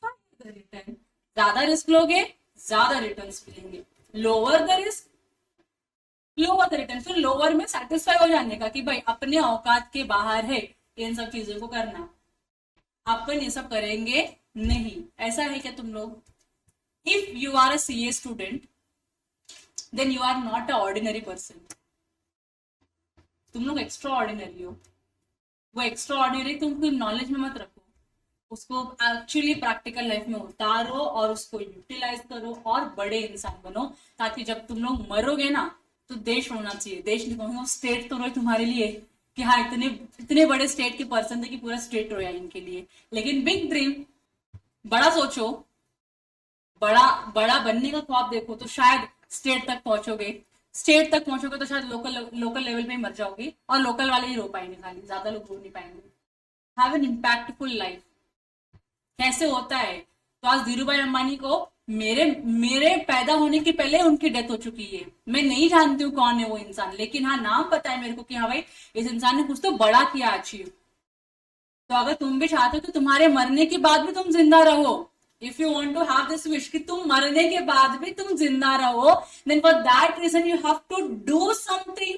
higher the return. ज्यादा रिस्क लोगे, ज्यादा रिटर्न्स मिलेंगे। Lower the risk, lower the return. फिर लोअर में सेटिस्फाई हो जाने का कि भाई अपने औकात के बाहर है इन सब चीजों को करना, अपन ये सब करेंगे नहीं। ऐसा है क्या तुम लोग? If you are a CA student then you are not a ordinary person. तुम लोग एक्स्ट्रा ऑर्डिनरी हो। वो एक्स्ट्रा ऑर्डिनरी तुम नॉलेज में मत रखो, उसको एक्चुअली प्रैक्टिकल लाइफ में उतारो और उसको यूटिलाइज करो और बड़े इंसान बनो, ताकि जब तुम लोग मरोगे ना तो देश होना चाहिए। देश नहीं कहूंगा, स्टेट तो रोए तुम्हारे लिए कि हाँ इतने इतने बड़े स्टेट के पर्सन थे कि पूरा स्टेट रोया इनके लिए। लेकिन बिग ड्रीम, बड़ा सोचो, बड़ा बड़ा बनने का ख्वाब देखो, तो शायद स्टेट तक पहुंचोगे। स्टेट तक पहुंचोगे तो शायद लोकल लोकल लेवल पे ही मर जाओगे, और लोकल वाले ही रो पाएंगे, खाली ज्यादा लोग रो नहीं पाएंगे। Have an impactful life. कैसे होता है? तो आज धीरू भाई अंबानी को मेरे मेरे पैदा होने के पहले उनकी डेथ हो चुकी है। मैं नहीं जानती हूँ कौन है वो इंसान, लेकिन हाँ नाम पता है मेरे को कि हाँ भाई इस इंसान ने कुछ तो बड़ा किया अचीव। तो अगर तुम भी चाहते हो तो तुम्हारे मरने के बाद भी तुम जिंदा रहो, if you want to have this wish कि तुम मरने के बाद भी तुम जिंदा रहो, then for that reason you have to do something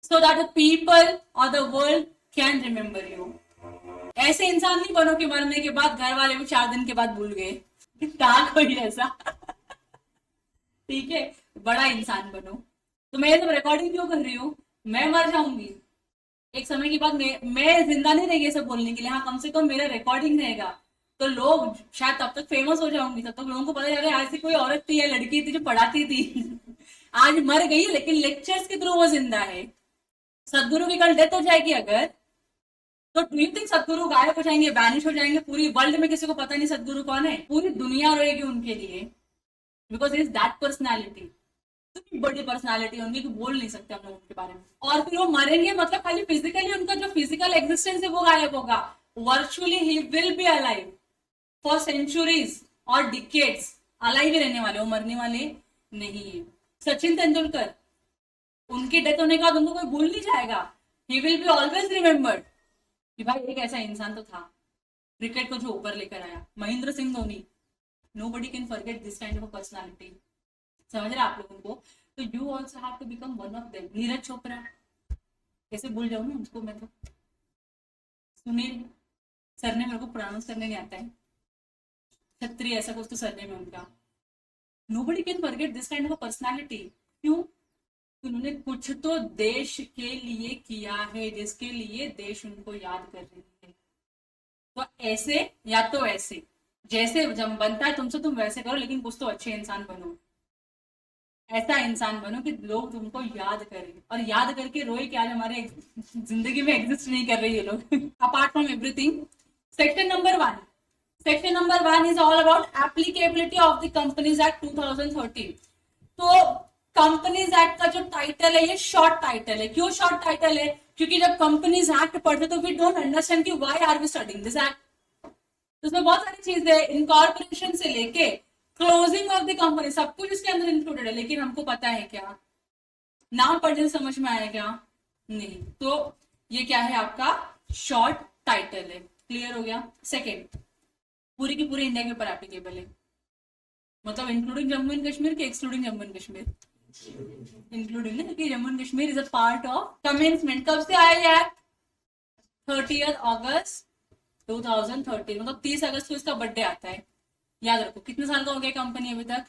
so that the people और the world can remember you. ऐसे इंसान नहीं बनो कि मरने के बाद घर वाले भी 4 दिन के बाद भूल गए, था कोई ऐसा। ठीक है, बड़ा इंसान बनो। तो मैं ये सब रिकॉर्डिंग क्यों कर रही हूँ? मैं मर जाऊंगी एक समय के बाद, मैं जिंदा नहीं रहेगी सब बोलने के लिए। हाँ, कम से कम मेरा रिकॉर्डिंग रहेगा, तो लोग शायद तब तक फेमस हो जाऊंगी, तब तक लोगों को पता चलेगा ऐसी कोई औरत थी या लड़की थी जो पढ़ाती थी। आज मर गई लेकिन लेक्चर्स के थ्रू वो जिंदा है। सदगुरु की कल डेथ हो जाएगी अगर, तो डू यू थिंक सदगुरु गायब हो जाएंगे, वैनिश हो जाएंगे? पूरी वर्ल्ड में किसी को पता नहीं सदगुरु कौन है, पूरी दुनिया रोएगी उनके लिए, बिकॉज इज दैट पर्सनैलिटी। इतनी बड़ी पर्सनालिटी उनकी कि बोल नहीं सकते हम लोग उनके बारे में। और फिर वो मरेंगे मतलब खाली फिजिकली उनका जो फिजिकल एग्जिस्टेंस है वो गायब होगा, वर्चुअली ही will be alive for centuries और डिकेड्स। अलाइव ही रहने वाले, वो मरने वाले नहीं है। सचिन तेंदुलकर, उनकी डेथ होने के बाद उनको कोई भूल नहीं जाएगा, ही विल बी ऑलवेज रिमेम्बर्ड कि भाई एक ऐसा इंसान तो था क्रिकेट को जो ऊपर लेकर आया। Mahendra Singh Dhoni, nobody can forget this kind of personality. समझ रहे आप लोगों को? तो you also have to become one of them. Neeraj Chopra, कैसे भूल जाऊं ना उसको मैं तो। सुनील सर ने, मेरे को प्रोनाउंस करने नहीं आता है, छत्री ऐसा कुछ तो सर ने में उनका। Nobody can forget this kind of personality. क्यों? उन्होंने कुछ तो देश के लिए किया है जिसके लिए देश उनको याद कर रही है। तो ऐसे या तो ऐसे, जैसे जब बनता है तुमसे तुम वैसे करो, लेकिन कुछ तो अच्छे इंसान बनो। ऐसा इंसान बनो कि लोग तुमको याद करें, और याद करके रोए कि आज हमारे जिंदगी में एग्जिस्ट नहीं कर रही है लोग। Apart from everything, section number 1, section number 1 is all about applicability of the companies act 2013। तो कंपनीज एक्ट का जो टाइटल है ये शॉर्ट टाइटल है। क्यों शॉर्ट टाइटल है? क्योंकि जब कंपनीज एक्ट पढ़ते तो वी डोंट अंडरस्टैंड कि why are we studying this act. तो उसमें बहुत सारी चीजें, इनकॉर्पोरेशन से लेके क्लोजिंग ऑफ द कंपनी, सब कुछ इसके अंदर इंक्लूडेड है। लेकिन हमको पता है क्या? नाम पढ़ने से समझ में आया क्या? नहीं। तो ये क्या है? आपका शॉर्ट टाइटल है। क्लियर हो गया? सेकेंड, पूरी की पूरी इंडिया के ऊपर एप्लीकेबल है, मतलब इंक्लूडिंग जम्मू एंड कश्मीर के excluding Jammu and Kashmir? Including है, क्योंकि Jammu and Kashmir is a part of commencement. कब से आया ये एक्ट? 30 अगस्त 2013, मतलब 30 अगस्त को इसका बर्थडे आता है। याद रखो। कितने साल का हो गया कंपनी अभी तक?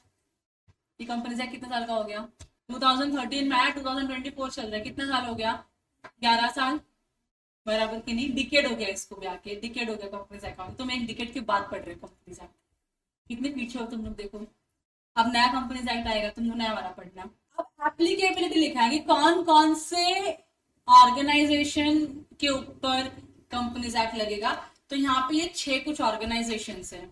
ये कंपनी से कितने साल का हो गया? 2013 में आया, 2024 चल रहा है, कितना साल हो गया? 11 साल बराबर की नहीं, डिकेड हो गया इसको भी आके, डिकेड हो गया कंपनीज अकाउंट। तुम एक डिकेड की बात पढ़ रहे हो कंपनीज एक्ट, कितने पीछे हो तुम लोग, देखो। अब नया कंपनीज एक्ट आएगा, तुम लोग नया वाला पढ़ना। अब एप्लीकेबिलिटी लिखा है कि कौन कौन से ऑर्गेनाइजेशन के ऊपर कंपनीज एक्ट लगेगा। तो यहाँ पे ये 6 कुछ ऑर्गेनाइजेशन है।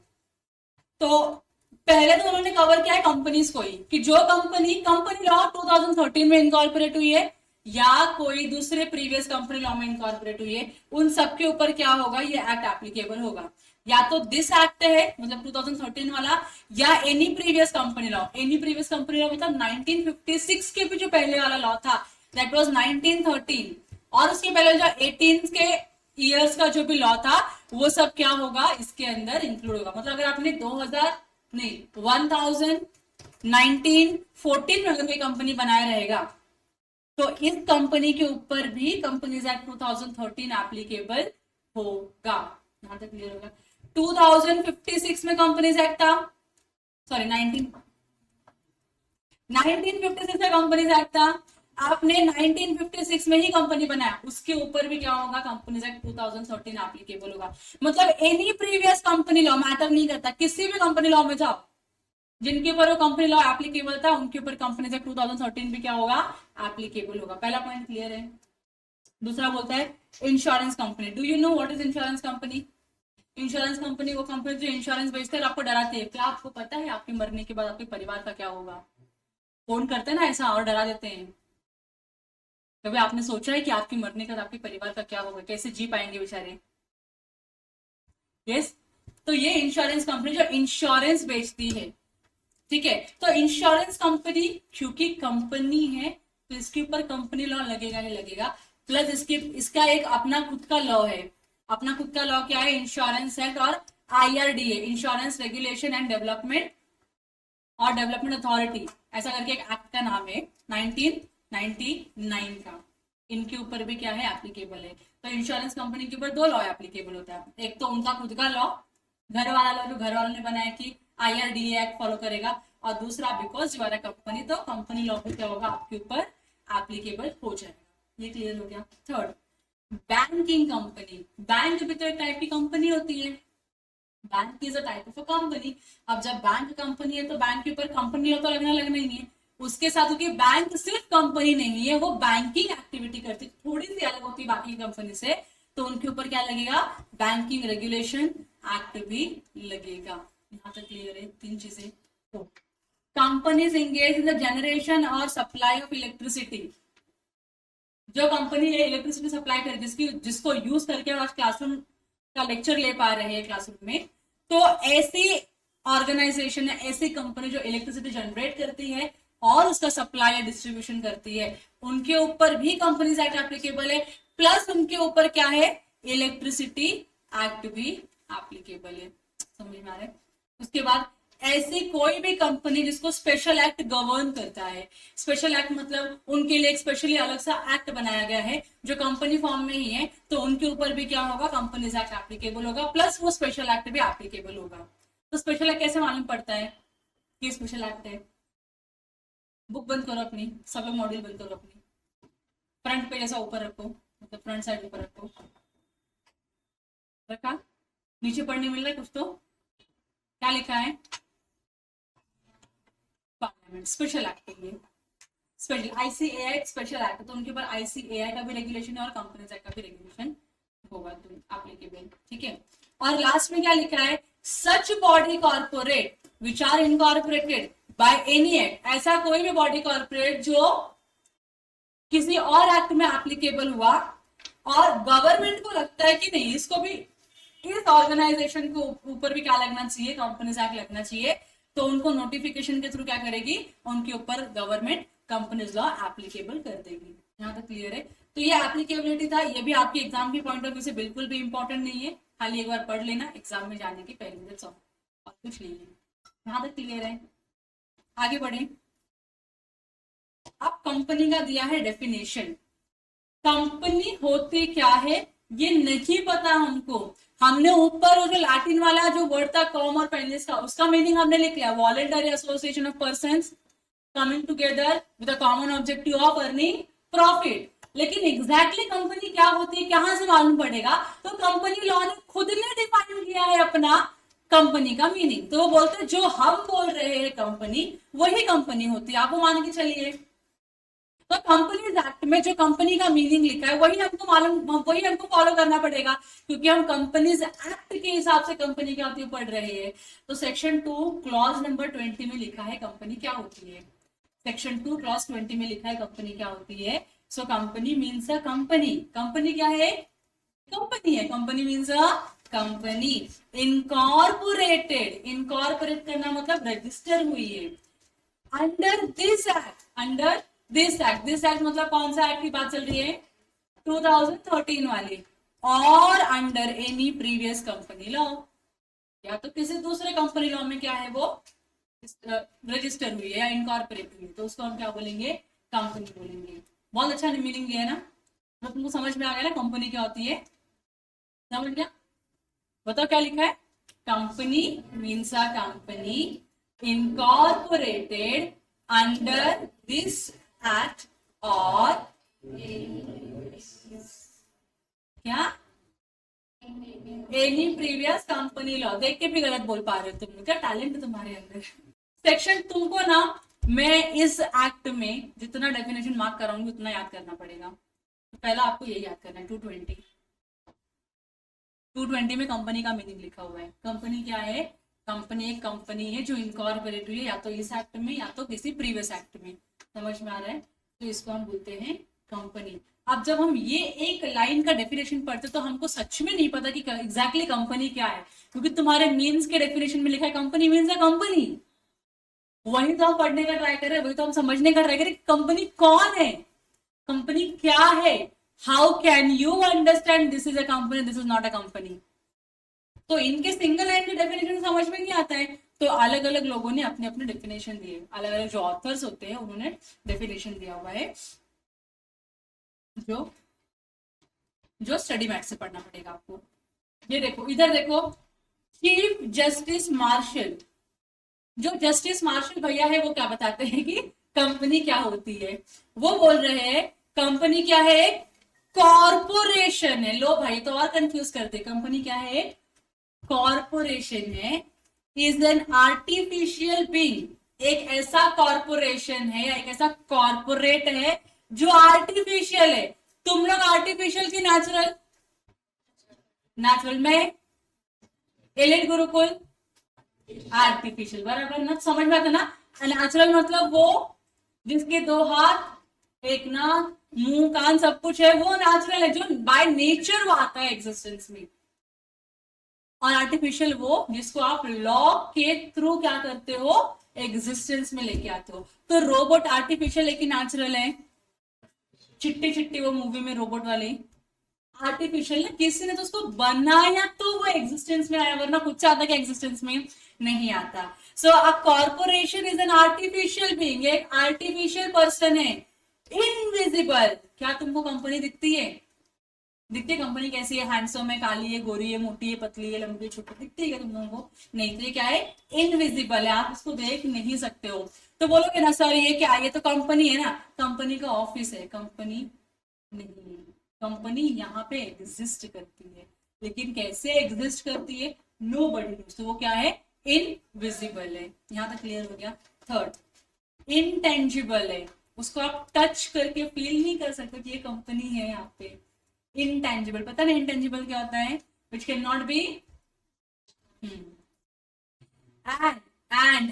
तो पहले तो उन्होंने कवर किया है कंपनीज को ही, कि जो कंपनी लॉ 2013 में इनकॉर्पोरेट हुई है या कोई दूसरे प्रीवियस कंपनी लॉ में इनकॉर्पोरेट हुई है, उन सब के ऊपर क्या होगा, ये एक्ट एप्लीकेबल होगा। या तो दिस एक्ट है मतलब 2013 वाला, या any previous company law. Any previous company law मतलब 1956 के भी जो पहले वाला लॉ था, दैट वाज 1913, और उसके पहले जो 18 के ईयर्स का जो भी लॉ था, वो सब क्या होगा, इसके अंदर इंक्लूड होगा। मतलब अगर आपने 2000 नहीं 1914 में अगर कोई कंपनी बनाया रहेगा, तो इस कंपनी के ऊपर भी कंपनीज एक्ट 2013 एप्लीकेबल होगा। यहां तक क्लियर होगा? 2056 में कंपनीज एक्ट था, सॉरी 1956 में कंपनीज एक्ट था। आपने 1956 में ही कंपनी बनाया, उसके ऊपर भी क्या होगा, कंपनीज एक्ट 2013 एप्लीकेबल होगा। मतलब any previous company law matter नहीं करता, किसी भी कंपनी लॉ में जाओ, जिनके ऊपर वो कंपनी लॉ एप्लीकेबल था, उनके ऊपर कंपनीज एक्ट 2013 भी क्या होगा, एप्लीकेबल होगा। पहला पॉइंट क्लियर है। दूसरा बोलता है insurance company. Do you know what is insurance company? Insurance company वो कंपनी जो इंश्योरेंस बेचते हैं और आपको डराते हैं। क्या आपको पता है आपके मरने के बाद आपके परिवार का क्या होगा? फोन करते हैं ना ऐसा और डरा देते हैं। कभी आपने सोचा है कि आपके मरने के बाद आपके परिवार का क्या होगा, कैसे जी पाएंगे बेचारे? यस। तो ये इंश्योरेंस कंपनी जो इंश्योरेंस बेचती है, ठीक है। तो इंश्योरेंस कंपनी क्योंकि कंपनी है, तो इसके ऊपर कंपनी लॉ लगेगा ही लगेगा। प्लस इसका एक अपना खुद का लॉ है। अपना खुद का लॉ क्या है? इंश्योरेंस एक्ट और IRDA, insurance regulation and development और डेवलपमेंट अथॉरिटी, ऐसा करके एक एक्ट का नाम है 1999 का। इनके ऊपर भी क्या है, एप्लीकेबल है। तो इंश्योरेंस कंपनी के ऊपर 2 लॉ एप्लीकेबल होता है। एक तो उनका खुद का लॉ, घर वाला लॉ जो घर वालों ने बनाया कि IRDA एक्ट फॉलो करेगा, और दूसरा because you are a company, तो कंपनी लॉ भी क्या होगा, आपके ऊपर एप्लीकेबल हो जाएगा। ये क्लियर हो गया। Third, banking company. बैंक भी तो एक टाइप की कंपनी होती है। Bank is a type of a company. अब जब बैंक कंपनी है तो बैंक के ऊपर कंपनी लॉ तो लगना ही है। उसके साथ क्योंकि बैंक सिर्फ कंपनी नहीं है, वो बैंकिंग एक्टिविटी करती, थोड़ी सी अलग होती है बाकी कंपनी से, तो उनके ऊपर क्या लगेगा, बैंकिंग रेगुलेशन एक्ट भी लगेगा। यहां तक क्लियर है? 3 चीजें। तो companies engage in the generation और सप्लाई ऑफ इलेक्ट्रिसिटी। जो कंपनी इलेक्ट्रिसिटी सप्लाई कर जिसको यूज करके आज क्लासरूम का लेक्चर ले पा रहे हैं क्लासरूम में, तो ऐसी ऑर्गेनाइजेशन है, ऐसी कंपनी जो इलेक्ट्रिसिटी जनरेट करती है और उसका सप्लाई या डिस्ट्रीब्यूशन करती है, उनके ऊपर भी कंपनीज एक्ट एप्लीकेबल है। प्लस उनके ऊपर क्या है, इलेक्ट्रिसिटी एक्ट भी एप्लीकेबल है। समझ में आ रहा है? उसके बाद ऐसी कोई भी कंपनी जिसको स्पेशल एक्ट गवर्न करता है। स्पेशल एक्ट मतलब उनके लिए एक स्पेशली अलग सा एक्ट बनाया गया है जो कंपनी फॉर्म में ही है, तो उनके ऊपर भी क्या होगा, कंपनीज एक्ट एप्लीकेबल होगा। प्लस वो स्पेशल एक्ट भी एप्लीकेबल होगा। तो स्पेशल एक्ट कैसे मालूम पड़ता है कि स्पेशल एक्ट है? बुक बंद करो अपनी, सब लोग मॉड्यूल बंद करो अपनी, फ्रंट पेज ऐसा ऊपर रखो, मतलब फ्रंट साइड ऊपर रखो, रखा? नीचे पढ़ने मिल रहा है कुछ? तो क्या लिखा है? पार्लियामेंट स्पेशल एक्ट के लिए special ICAI act special act, तो उनके ऊपर ICAI का भी रेगुलेशन है और कंपनीज एक्ट का भी रेगुलेशन होगा, तो एप्लीकेबल। ठीक है। और लास्ट में क्या लिखा है, such body corporate which are incorporated by any act. ऐसा कोई भी बॉडी कॉर्पोरेट जो किसी और एक्ट में एप्लीकेबल हुआ और गवर्नमेंट को लगता है कि नहीं, इसको भी इस ऑर्गेनाइजेशन को ऊपर भी क्या लगना चाहिए, कंपनीज एक्ट लगना चाहिए, तो उनको नोटिफिकेशन के थ्रू क्या करेगी, उनके ऊपर गवर्नमेंट कंपनीज लॉ एप्लीकेबल कर देगी। यहाँ तक क्लियर है? तो ये एप्लीकेबिलिटी था। ये भी आपके एग्जाम के पॉइंट ऑफ व्यू से बिल्कुल भी इंपॉर्टेंट नहीं है, खाली एक बार पढ़ लेना एग्जाम में जाने के पहले, और कुछ नहीं है। यहाँ तक क्लियर है? आगे बढ़े। अब कंपनी का दिया है डेफिनेशन। कंपनी होती क्या है ये नहीं पता हमको। हमने ऊपर वो जो लैटिन वाला जो वर्ड था कॉम और पेनिस का, उसका मीनिंग हमने लिख लिया, voluntary association of persons coming together with a common objective of earning profit. लेकिन एग्जैक्टली कंपनी क्या होती है कहां से मालूम पड़ेगा? तो कंपनी लॉ ने खुद ने डिफाइन किया है अपना कंपनी का मीनिंग। तो वो बोलते हैं जो हम बोल रहे हैं कंपनी, वही कंपनी होती है। आप वो मान के चलिए। तो कंपनीज एक्ट में जो कंपनी का मीनिंग लिखा है वही हमको मालूम, वही हमको फॉलो करना पड़ेगा, क्योंकि हम कंपनीज एक्ट के हिसाब से कंपनी क्या होती है पढ़ रहे हैं। तो सेक्शन 2 क्लॉज नंबर 20 में लिखा है कंपनी क्या होती है। सेक्शन 2 क्लॉज 20 में लिखा है कंपनी क्या होती है। So company means a company. Company क्या है? कंपनी है। Company means a company incorporated. Incorporate करना मतलब रजिस्टर हुई है under this act. Under this act, this act मतलब कौन सा एक्ट की बात चल रही है? 2013 वाली। और under any previous company law, या तो किसी दूसरे कंपनी लॉ में क्या है वो रजिस्टर हुई है या इनकॉर्पोरेट हुई है, तो उसको हम क्या बोलेंगे? कंपनी बोलेंगे। बहुत अच्छा मीनिंग लिया है ना? तो तुमको समझ में आ गया ना कंपनी क्या होती है? समझ गया? बताओ क्या लिखा है? Company means a company incorporated under this act or क्या एनी प्रीवियस कंपनी लॉ। देख के भी गलत बोल पा रहे हो तुम, क्या टैलेंट है तुम्हारे अंदर। सेक्शन तुमको ना मैं इस एक्ट में जितना डेफिनेशन मार्क कराऊंगी उतना याद करना पड़ेगा। तो पहला आपको ये याद करना है 220 में कंपनी का मीनिंग लिखा हुआ है। कंपनी क्या है? कंपनी एक कंपनी है जो इनकॉर्पोरेट हुई है या तो इस एक्ट में या तो किसी प्रीवियस एक्ट में। समझ में आ रहा है? तो इसको हम बोलते हैं कंपनी। अब जब हम ये एक लाइन का डेफिनेशन पढ़ते तो हमको सच में नहीं पता कि एग्जैक्टली कंपनी क्या है, क्योंकि तुम्हारे मीन्स के डेफिनेशन में लिखा है कंपनी मीन्स अ कंपनी। वही तो हम पढ़ने का ट्राई कर रहे हैं, वही तो हम समझने का ट्राई करें कंपनी कौन है, कंपनी क्या है। How can you understand this is a company, this is not a company. तो इनके सिंगल लाइन के डेफिनेशन समझ में नहीं आता है, तो अलग अलग लोगों ने अपने अपने डेफिनेशन दिए। अलग अलग जो ऑथर्स होते हैं उन्होंने डेफिनेशन दिया हुआ है, जो जो स्टडी मैट से पढ़ना पड़ेगा आपको। ये देखो, इधर देखो, चीफ जस्टिस मार्शल। जो जस्टिस मार्शल भैया है वो क्या बताते हैं कि कंपनी क्या होती है। वो बोल रहे हैं कंपनी क्या है? कॉरपोरेशन है। लो भाई, तो और कंफ्यूज करते, कंपनी क्या है? कॉरपोरेशन है। Is an artificial being. एक ऐसा कॉरपोरेशन है या एक ऐसा कॉरपोरेट है जो आर्टिफिशियल है। तुम लोग आर्टिफिशियल की नेचुरल? नेचुरल में एलिट गुरुकुल आर्टिफिशियल, बराबर ना? समझ में आता ना? नेचुरल मतलब वो जिसके 2 हाथ, एक नाक, मुंह, कान सब कुछ है, वो नेचुरल है, जो बाय नेचर वो आता है एग्जिस्टेंस में। और आर्टिफिशियल वो जिसको आप लॉ के थ्रू क्या करते हो? एग्जिस्टेंस में लेके आते हो। तो रोबोट आर्टिफिशियल लेकिन नेचुरल है। चिट्टी चिट्टी वो मूवी में रोबोट वाली आर्टिफिशियल है, किसी ने तो उसको बनाया तो वो एग्जिस्टेंस में आया, वरना खुद से आता क्या एग्जिस्टेंस में? नहीं आता। So a corporation is an artificial being, एक आर्टिफिशियल पर्सन है, इनविजिबल। क्या तुमको कंपनी दिखती है? दिखती है कंपनी कैसी है? हैंडसम है, काली है, गोरी है, मोटी है, पतली है, लंबी, छोटी, दिखती है क्या तुम लोगों को? नहीं। तो ये क्या है? इनविजिबल है, आप उसको देख नहीं सकते हो। तो बोलोगे ना सर ये क्या, ये तो कंपनी है ना। कंपनी का ऑफिस है, कंपनी नहीं। कंपनी यहाँ पे एग्जिस्ट करती है, लेकिन कैसे एग्जिस्ट करती है नो बडी नोस। तो वो क्या है? इनविजिबल है। यहां तक क्लियर हो गया? थर्ड, इनटेंजिबल है, उसको आप टच करके फील नहीं कर सकते कि ये कंपनी है। यहाँ पे इंटेंजिबल, पता नहीं इंटेंजिबल क्या होता है? Which can not be and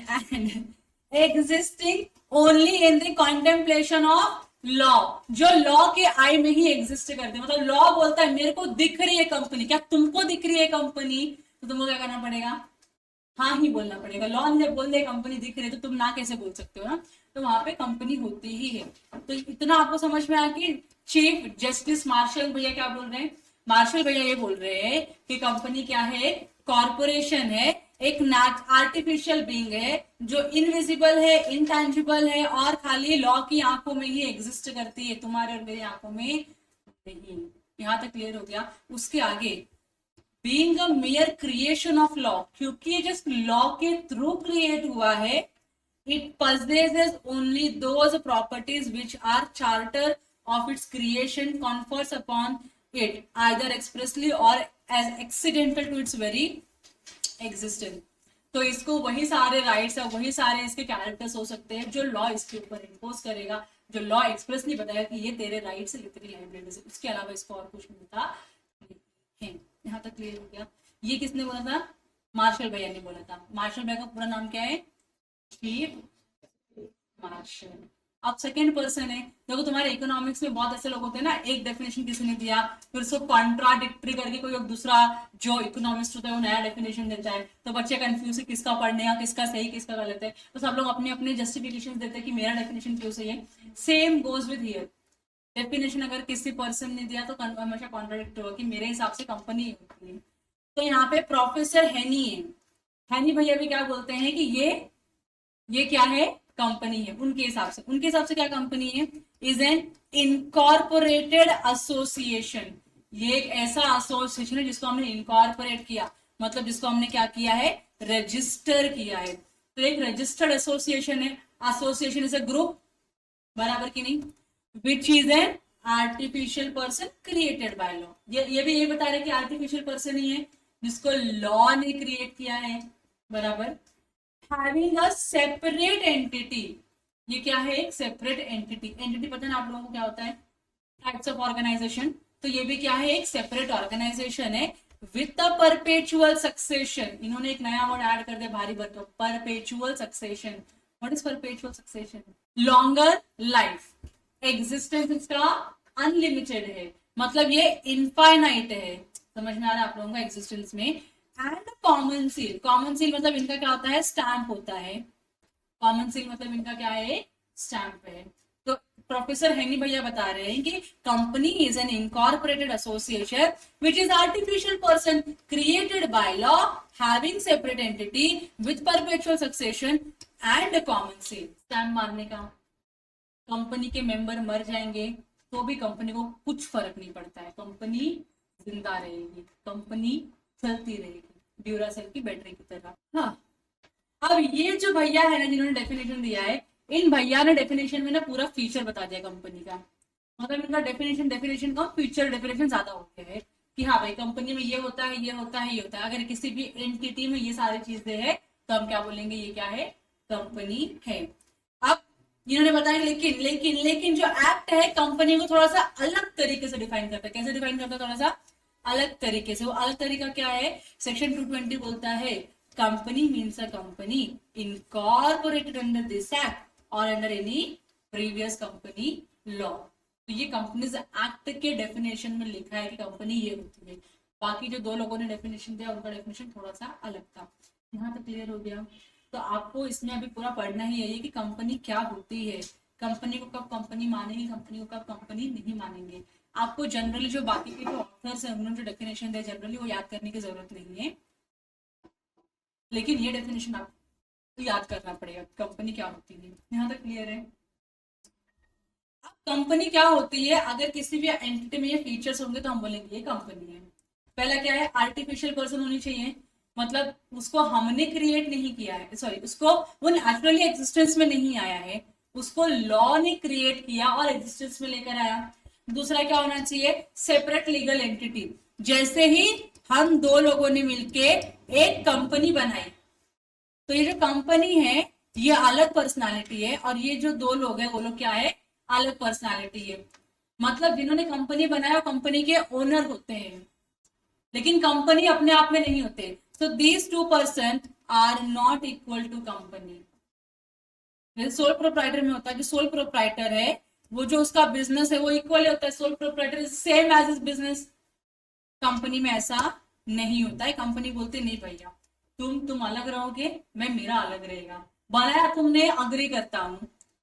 existing only in the contemplation of law. जो लॉ के आई में ही एग्जिस्ट करते हैं, मतलब लॉ बोलता है मेरे को दिख रही है कंपनी। क्या तुमको दिख रही है कंपनी? तो तुमको क्या करना पड़ेगा? हाँ ही बोलना पड़ेगा। लॉ ने जब बोल दे कंपनी दिख रही है तो तुम ना कैसे बोल सकते हो ना? तो वहां पे कंपनी होती ही है। तो इतना आपको समझ में आया कि चीफ जस्टिस मार्शल भैया क्या बोल रहे हैं? मार्शल भैया ये बोल रहे हैं कि कंपनी क्या है? कॉर्पोरेशन है, एक आर्टिफिशियल बीइंग है जो इनविजिबल है, इंटेंजिबल है और खाली लॉ की आंखों में ही एग्जिस्ट करती है, तुम्हारे और मेरी आंखों में नहीं। यहां तक क्लियर हो गया? उसके आगे being a mayor creation of law, क्योंकि ये जस्ट लॉ के थ्रू क्रिएट हुआ है, It possesses only those properties which are charter of its creation confers upon it, either expressly or as accidental to its very existence. तो इसको वही सारे rights है, वही सारे इसके कैरेक्टर्स हो सकते हैं जो लॉ इसके ऊपर इम्पोज करेगा, जो लॉ एक्सप्रेसली बताएगा कि ये तेरे राइट्स है, ये तेरी लाइबिलिटीज है, उसके अलावा इसको और कुछ नहीं था है। यहाँ तक क्लियर हो गया। ये किसने बोला था? मार्शल भैया ने बोला था। मार्शल भैया का पूरा नाम क्या है? Chief marshal. अब सेकंड पर्सन है। देखो तुम्हारे इकोनॉमिक्स में बहुत ऐसे लोग होते हैं ना, एक डेफिनेशन किसी ने दिया, फिर उसको कॉन्ट्राडिक्टरी करके कोई दूसरा जो इकोनॉमिस्ट होता है वो नया डेफिनेशन देता है, तो बच्चे कंफ्यूज है किसका पढ़ने का, किसका सही किसका गलत है। तो सब लोग अपने अपने जस्टिफिकेशन देते हैं कि मेरा डेफिनेशन क्यों सही है। Same goes with here. Definition अगर किसी पर्सन ने दिया तो हमेशा कॉन्ट्राडिक्ट होगा कि मेरे हिसाब से कंपनी होती है। तो यहाँ पे प्रोफेसर हैनी है, हैनी भैया भी क्या बोलते हैं कि ये क्या है? कंपनी है। उनके हिसाब से क्या कंपनी है? Is an incorporated association. ये एक ऐसा एसोसिएशन है जिसको हमने इनकॉर्पोरेट किया, मतलब जिसको हमने क्या किया है? रजिस्टर किया है। तो एक रजिस्टर्ड एसोसिएशन है। एसोसिएशन इज अ ग्रुप, बराबर की नहीं? Which is an artificial person created by law. ये भी यही बता रहे कि आर्टिफिशियल पर्सन ही है जिसको लॉ ने क्रिएट किया है, बराबर। Having a separate entity. ये क्या है? एक सेपरेट एंटिटी। एंटिटी पता है ना आप लोगों को क्या होता है? Types of organisation. तो ये भी क्या है? एक सेपरेट ऑर्गेनाइजेशन है विथ अ परपेचुअल सक्सेशन। इन्होंने एक नया वर्ड ऐड कर दिया भारी भरकम, perpetual succession. What is perpetual succession? Longer life. Existence इसका अनलिमिटेड है, मतलब ये इनफाइनाइट है। समझ में आ रहा है आप लोगों का? एग्जिस्टेंस में। And common seal. Common seal मतलब इनका क्या होता है? स्टैंप होता है। कॉमन सील मतलब इनका क्या है? स्टैंप है। तो प्रोफेसर हैनी भैया बता रहे हैं कि company is an incorporated association which is artificial person created by law having separate entity with perpetual succession and common seal. Stamp मारने का। कंपनी के मेंबर मर जाएंगे तो भी कंपनी को कुछ फर्क नहीं पड़ता है, कंपनी जिंदा रहेगी, कंपनी चलती रहेगी ड्यूरासेल की बैटरी की तरह। हाँ, अब ये जो भैया है ना जिन्होंने डेफिनेशन दिया है, इन भैया ने डेफिनेशन में ना पूरा फीचर बता दिया कंपनी का। मतलब इनका डेफिनेशन का फीचर डेफिनेशन ज्यादा हो गया है कि हाँ भाई कंपनी में ये होता है, ये होता है, ये होता है। अगर किसी भी एंटिटी में ये सारी चीजें है तो हम क्या बोलेंगे? ये क्या है? कंपनी है। अब इन्होंने बताया लेकिन लेकिन लेकिन जो एक्ट है कंपनी को थोड़ा सा अलग तरीके से डिफाइन करता है। कैसे डिफाइन करता है? थोड़ा सा अलग तरीके से। वो अलग तरीका क्या है? सेक्शन 220 बोलता है company means a company incorporated under this act और under any previous company law. तो ये कंपनीज एक्ट के डेफिनेशन में लिखा है कि कंपनी ये होती है। बाकी जो दो लोगों ने डेफिनेशन दिया उनका डेफिनेशन थोड़ा सा अलग था। यहाँ तक क्लियर हो गया? तो आपको इसमें अभी पूरा पढ़ना ही है कि कंपनी क्या होती है, कंपनी को कब कंपनी मानेंगे, कंपनी को कब कंपनी नहीं मानेंगे। आपको जनरली जो बाकी के जो ऑथर्स हैं उन्होंने जो डेफिनेशन दिया जनरली वो याद करने की जरूरत नहीं है, लेकिन ये डेफिनेशन आपको याद करना पड़ेगा कंपनी क्या होती है। यहाँ तक क्लियर है? अब कंपनी क्या होती है, अगर किसी भी एंटिटी में ये फीचर्स होंगे तो हम बोलेंगे ये कंपनी है। पहला क्या है? आर्टिफिशियल पर्सन होनी चाहिए, मतलब उसको हमने क्रिएट नहीं किया है, सॉरी उसको वो नेचुरली एग्जिस्टेंस में नहीं आया है, उसको लॉ ने क्रिएट किया और एग्जिस्टेंस में लेकर आया। दूसरा क्या होना चाहिए? Separate legal entity. जैसे ही हम दो लोगों ने मिलके एक कंपनी बनाई तो ये जो कंपनी है ये अलग पर्सनालिटी है और ये जो दो लोग हैं वो लोग क्या है? अलग पर्सनालिटी है। मतलब जिन्होंने कंपनी बनाया कंपनी के ओनर होते हैं, लेकिन कंपनी अपने आप में नहीं होते। So these two person are not equal to company. Sole proprietor में होता है कि सोल प्रोप्राइटर है वो जो उसका बिजनेस है वो इक्वल होता है, sole proprietor is same as is business. Company में ऐसा नहीं होता है। कंपनी बोलते नहीं भैया तुम अलग रहोगे, मैं मेरा अलग रहेगा। बनाया तुमने, अग्री करता हूं,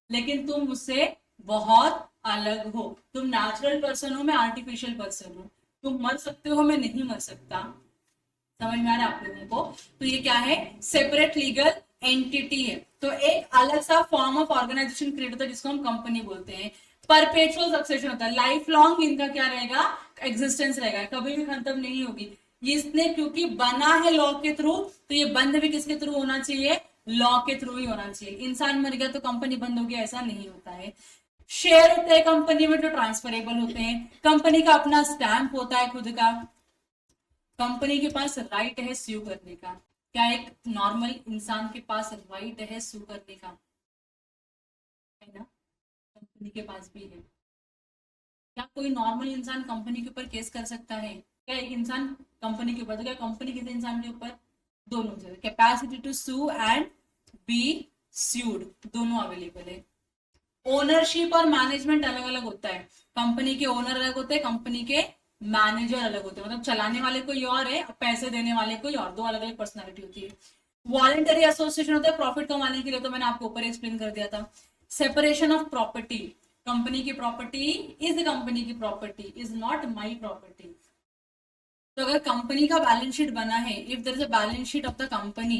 लेकिन तुम मुझसे बहुत अलग हो। तुम नेचुरल पर्सन हो, मैं आर्टिफिशियल पर्सन हूँ। तुम मर सकते हो, मैं नहीं मर सकता। समझ में आ रहा है आप लोगों को? तो ये क्या है? सेपरेट लीगल एंटिटी है। तो एक अलग सा फॉर्म ऑफ ऑर्गेनाइजेशन क्रिएट होता है जिसको हम कंपनी बोलते हैं। परपेचुअल सक्सेशन होता है, लाइफ लॉन्ग इनका क्या रहेगा? एग्जिस्टेंस रहेगा, कभी भी खत्म नहीं होगी। इसने क्योंकि बना है लॉ के थ्रू तो ये बंद भी किसके थ्रू होना चाहिए? लॉ के थ्रू ही होना चाहिए। इंसान मर गया तो कंपनी बंद हो गया, ऐसा नहीं होता है। शेयर होते हैं कंपनी में जो ट्रांसफरेबल होते हैं, कंपनी का अपना स्टैंप होता है खुद का, कंपनी के पास राइट है स्यू करने का। क्या एक नॉर्मल इंसान के पास राइट है स्यू करने का? है ना, कंपनी के पास भी है। क्या कोई नॉर्मल इंसान कंपनी के ऊपर केस कर सकता है? क्या एक इंसान कंपनी के ऊपर, तो क्या कंपनी किसी इंसान के ऊपर? दोनों से capacity to sue and be sued दोनों अवेलेबल है। ओनरशिप और मैनेजमेंट अलग अलग होता है। कंपनी के ओनर अलग होते हैं, कंपनी के मैनेजर अलग होते हैं। मतलब चलाने वाले कोई और है, पैसे देने वाले कोई और, दो अलग अलग पर्सनैलिटी होती है। वॉलंटरी एसोसिएशन होता है प्रॉफिट कमाने के लिए, तो मैंने आपको ऊपर एक्सप्लेन कर दिया था। सेपरेशन ऑफ प्रॉपर्टी, कंपनी की प्रॉपर्टी इज कंपनी की property, is not my property. तो अगर कंपनी का बैलेंस शीट बना है, if there is a balance sheet of the company,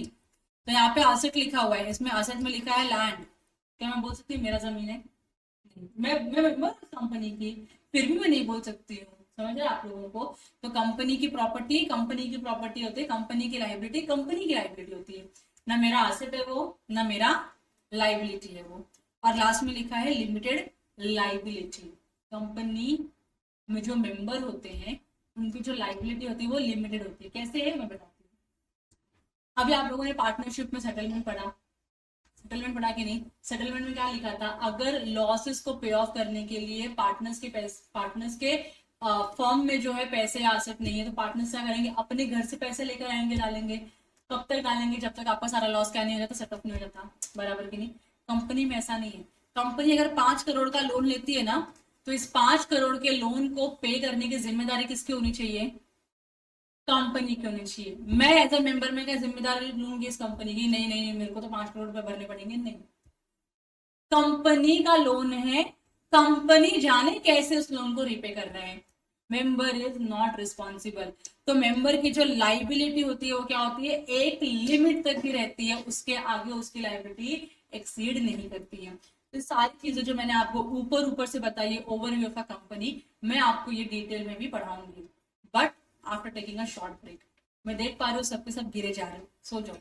तो यहाँ पे असेट लिखा हुआ है, इसमें असेट में लिखा है लैंड, क्या मैं बोल सकती हूँ मेरा जमीन है? नहीं। मैं मेंबर कंपनी की, फिर भी मैं नहीं बोल सकती हूँ। समझ रहे आप लोगों को? तो कंपनी की प्रॉपर्टी कंपनी की प्रॉपर्टी होती है, कंपनी की लाइबिलिटी कंपनी की लाइबिलिटी होती है। ना मेरा असेट है वो, ना मेरा लाइबिलिटी है वो। और लास्ट में लिखा है लिमिटेड लाइबिलिटी। कंपनी में जो मेंबर होते हैं उनकी जो लाइबिलिटी होती है वो लिमिटेड होती है। कैसे है मैं बताती हूँ। अभी आप लोगों ने पार्टनरशिप में सेटलमेंट पढ़ा, सेटलमेंट पढ़ा कि नहीं? सेटलमेंट में क्या लिखा था? अगर लॉसेस को पे ऑफ करने के लिए पार्टनर्स के फर्म में जो है पैसे या असेट नहीं है, तो पार्टनर्स क्या करेंगे? अपने घर से पैसे लेकर आएंगे, डालेंगे। कब तक डालेंगे? जब तक आपका सारा लॉस क्या नहीं हो जाता, सेटअप नहीं हो जाता। बराबर कि नहीं? कंपनी में ऐसा नहीं है। कंपनी अगर 5 करोड़ का लोन लेती है ना, तो इस 5 करोड़ के लोन को पे करने की जिम्मेदारी किसकी होनी चाहिए? कंपनी की होनी चाहिए। मैं एज अ मेंबर में क्या जिम्मेदारी लूंगी इस कंपनी की? नहीं नहीं, मेरे को तो 5 करोड़ रुपए भरने पड़ेंगे, नहीं। कंपनी का लोन है, कंपनी जाने कैसे उस लोन को रिपे कर रहे हैं। Member is not responsible. तो मेंबर की जो लाइबिलिटी होती है वो क्या होती है? एक लिमिट तक ही रहती है, उसके आगे उसकी लाइबिलिटी एक्सीड नहीं करती है। तो सारी चीजें जो मैंने आपको ऊपर ऊपर से बताई है ओवरव्यू ऑफ अ कंपनी, मैं आपको ये डिटेल में भी पढ़ाऊंगी, but after taking a short break. मैं देख पा रही हूँ सबके सब गिरे जा रहे हो, सो जाओ।